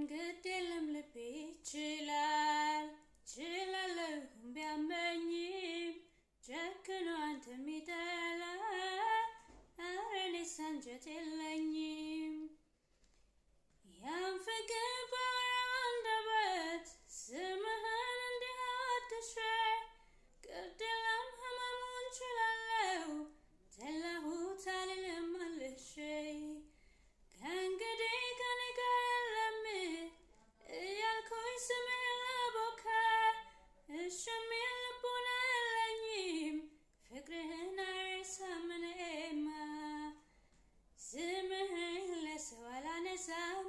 ግድ የለም ልቤ ችላለሁ ቢያመኝም ጨክኖ አንተ ሚጠላ ኧረ እኔስ አንጀት የለኝም። ያን ፍቅር ባወራው አንደበት ስምህን እንዲህ አወድሼ ግድ የለም ህመሙን ችላለሁ ጠላሁት አልልም መልሼ። ከእንግዲህ ከኔ ጋር የለም እያልኩኝ ስምህን ላቦካ እሺ የሚል ልቦና የለኝም ፍቅርህን አልረሳም እኔማ። ስምህን ለሰው አላነሳም